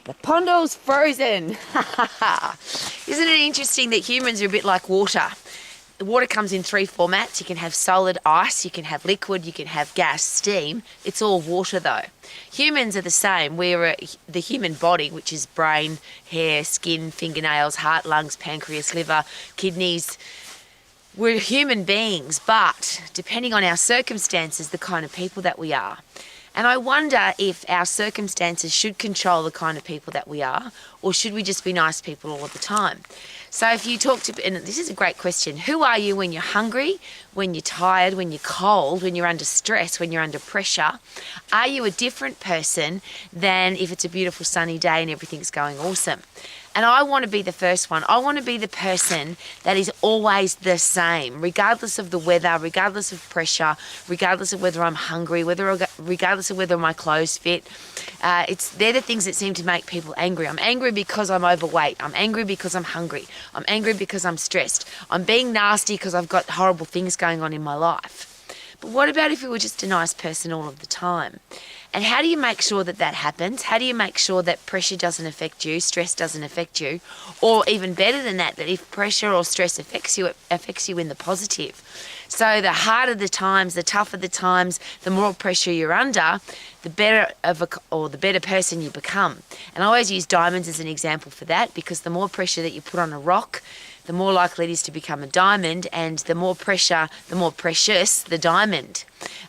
The pondo's frozen. Isn't it interesting that humans are a bit like water? The water comes in three formats. You can have solid ice, you can have liquid, you can have gas, steam. It's all water though. Humans are the same. The human body, which is brain, hair, skin, fingernails, heart, lungs, pancreas, liver, kidneys. We're human beings, but depending on our circumstances, the kind of people that we are. And I wonder if our circumstances should control the kind of people that we are, or should we just be nice people all the time? So if you talk to, and this is a great question, who are you when you're hungry, when you're tired, when you're cold, when you're under stress, when you're under pressure? Are you a different person than if it's a beautiful sunny day and everything's going awesome? And I want to be the first one. I want to be the person that is always the same, regardless of the weather, regardless of pressure, regardless of whether I'm hungry, regardless of whether my clothes fit. They're the things that seem to make people angry. I'm angry because I'm overweight. I'm angry because I'm hungry. I'm angry because I'm stressed. I'm being nasty because I've got horrible things going on in my life. But what about if you were just a nice person all of the time? And how do you make sure that that happens? How do you make sure that pressure doesn't affect you, stress doesn't affect you? Or even better than that if pressure or stress affects you, it affects you in the positive. So the harder the times, the tougher the times, the more pressure you're under, the better person you become. And I always use diamonds as an example for that, because the more pressure that you put on a rock, the more likely it is to become a diamond, and the more pressure, the more precious the diamond.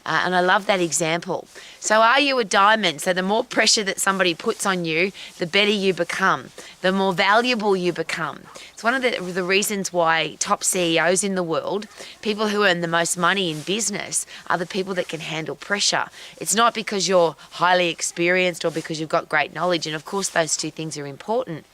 And I love that example. So are you a diamond? So the more pressure that somebody puts on you, the better you become, the more valuable you become. It's one of the reasons why top CEOs in the world, people who earn the most money in business, are the people that can handle pressure. It's not because you're highly experienced or because you've got great knowledge, and of course those two things are important.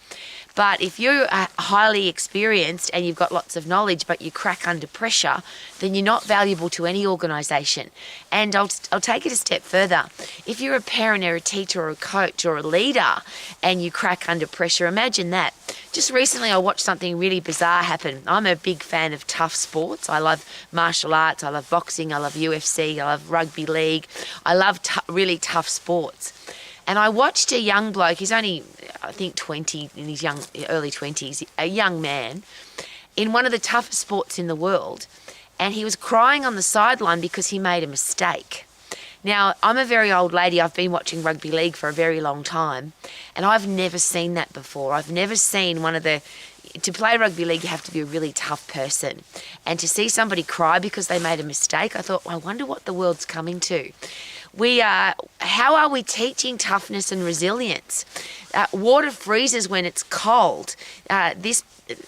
But if you're highly experienced and you've got lots of knowledge but you crack under pressure, then you're not valuable to any organisation. And I'll take it a step further. If you're a parent or a teacher or a coach or a leader and you crack under pressure, imagine that. Just recently I watched something really bizarre happen. I'm a big fan of tough sports. I love martial arts, I love boxing, I love UFC, I love rugby league. I love really tough sports. And I watched a young bloke, he's only, I think, 20, in his early 20s, a young man, in one of the toughest sports in the world. And he was crying on the sideline because he made a mistake. Now, I'm a very old lady. I've been watching rugby league for a very long time. And I've never seen that before. I've never seen to play rugby league, you have to be a really tough person. And to see somebody cry because they made a mistake, I thought, well, I wonder what the world's coming to. How are we teaching toughness and resilience? Water freezes when it's cold.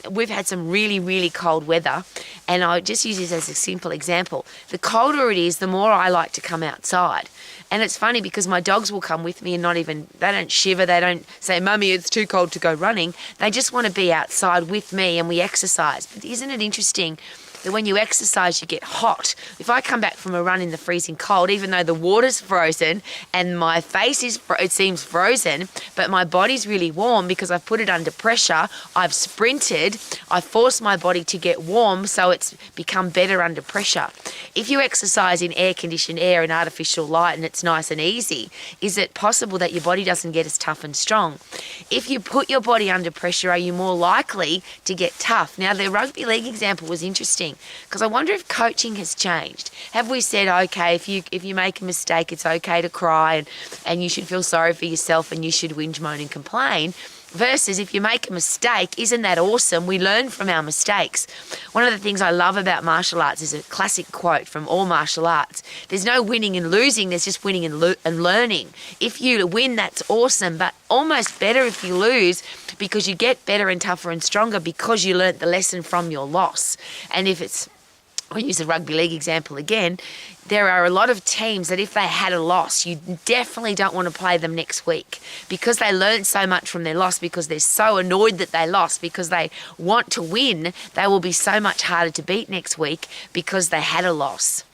We've had some really, really cold weather, and I just use this as a simple example. The colder it is, the more I like to come outside. And it's funny because my dogs will come with me and they don't shiver, they don't say, "Mummy, it's too cold to go running." They just want to be outside with me and we exercise. But isn't it interesting that when you exercise, you get hot? If I come back from a run in the freezing cold, even though the water's frozen and my face it seems frozen, but my body's really warm because I've put it under pressure, I've sprinted, I forced my body to get warm, so it's become better under pressure. If you exercise in air-conditioned air and artificial light and it's nice and easy, is it possible that your body doesn't get as tough and strong? If you put your body under pressure, are you more likely to get tough? Now, the rugby league example was interesting, because I wonder if coaching has changed. Have we said, okay, if you make a mistake, it's okay to cry and you should feel sorry for yourself and you should whinge, moan and complain, versus if you make a mistake, isn't that awesome? We learn from our mistakes. One of the things I love about martial arts is a classic quote from all martial arts. There's no winning and losing, there's just winning and learning. If you win, that's awesome, but almost better if you lose, because you get better and tougher and stronger because you learnt the lesson from your loss. And I'll use the rugby league example again. There are a lot of teams that if they had a loss, you definitely don't want to play them next week because they learned so much from their loss, because they're so annoyed that they lost, because they want to win. They will be so much harder to beat next week because they had a loss.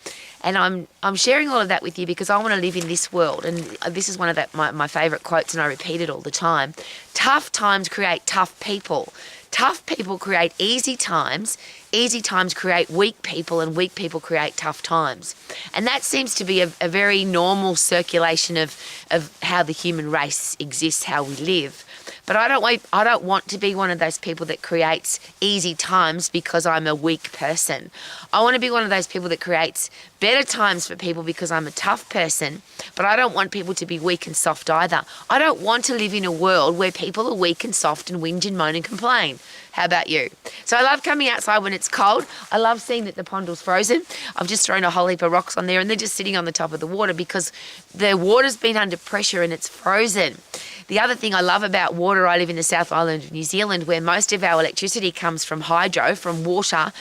And I'm sharing all of that with you because I want to live in this world. And this is one of my favourite quotes, and I repeat it all the time. Tough times create tough people. Tough people create easy times. easy times create weak people and weak people create tough times. And that seems to be a very normal circulation of how the human race exists, how we live. But I don't want to be one of those people that creates easy times because I'm a weak person. I want to be one of those people that creates better times for people because I'm a tough person, but I don't want people to be weak and soft either. I don't want to live in a world where people are weak and soft and whinge and moan and complain. How about you? So I love coming outside when it's cold. I love seeing that the Pondal's frozen. I've just thrown a whole heap of rocks on there and they're just sitting on the top of the water because the water's been under pressure and it's frozen. The other thing I love about water, I live in the South Island of New Zealand where most of our electricity comes from hydro, from water,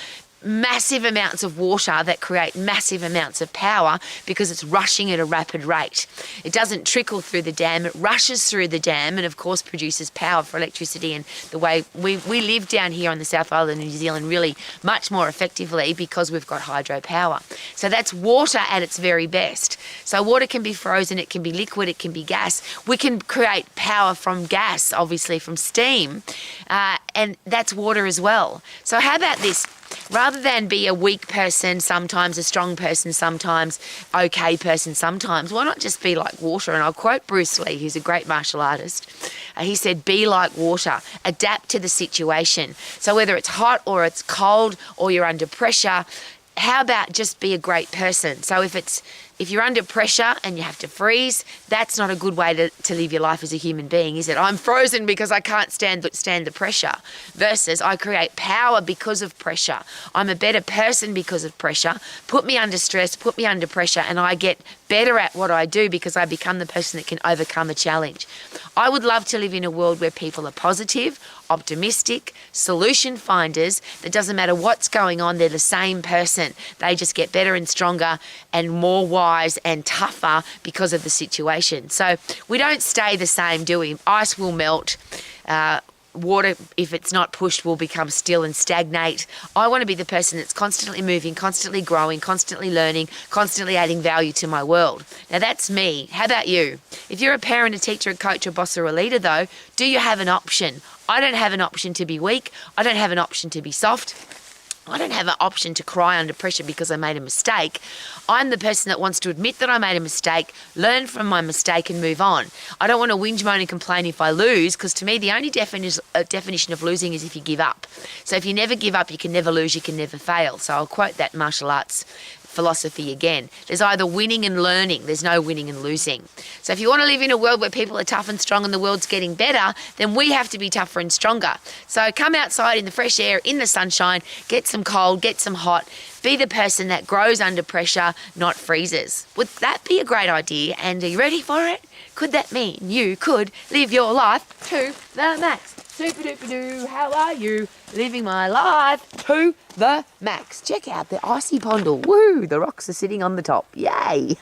massive amounts of water that create massive amounts of power because it's rushing at a rapid rate. It doesn't trickle through the dam, it rushes through the dam and of course produces power for electricity. And the way we live down here on the South Island of New Zealand really much more effectively because we've got hydropower. So that's water at its very best. So water can be frozen, it can be liquid, it can be gas. We can create power from gas, obviously from steam, and that's water as well. So how about this? Rather than be a weak person sometimes, a strong person sometimes, okay person sometimes, why not just be like water? And I'll quote Bruce Lee, who's a great martial artist. He said, be like water, adapt to the situation. So whether it's hot or it's cold or you're under pressure, how about just be a great person? So if you're under pressure and you have to freeze, that's not a good way to live your life as a human being, is it? I'm frozen because I can't stand the pressure. Versus I create power because of pressure. I'm a better person because of pressure. Put me under stress, put me under pressure, and I get better at what I do because I become the person that can overcome a challenge. I would love to live in a world where people are positive, optimistic, solution finders. That doesn't matter what's going on, they're the same person. They just get better and stronger and more wise and tougher because of the situation. So we don't stay the same, do we? Ice will melt. Water, if it's not pushed, will become still and stagnate. I want to be the person that's constantly moving, constantly growing, constantly learning, constantly adding value to my world. Now that's me. How about you? If you're a parent, a teacher, a coach, a boss or a leader though, do you have an option? I don't have an option to be weak. I don't have an option to be soft. I don't have an option to cry under pressure because I made a mistake. I'm the person that wants to admit that I made a mistake, learn from my mistake and move on. I don't want to whinge, moan and complain if I lose because to me the only definition of losing is if you give up. So if you never give up, you can never lose, you can never fail. So I'll quote that martial arts philosophy again. There's either winning and learning. There's no winning and losing. So if you want to live in a world where people are tough and strong and the world's getting better, then we have to be tougher and stronger. So come outside in the fresh air, in the sunshine, get some cold, get some hot. Be the person that grows under pressure, not freezes. Would that be a great idea? And are you ready for it? Could that mean you could live your life to the max? Super duper doo, how are you? Living my life to the max. Check out the icy Pondal. Woo, the rocks are sitting on the top. Yay.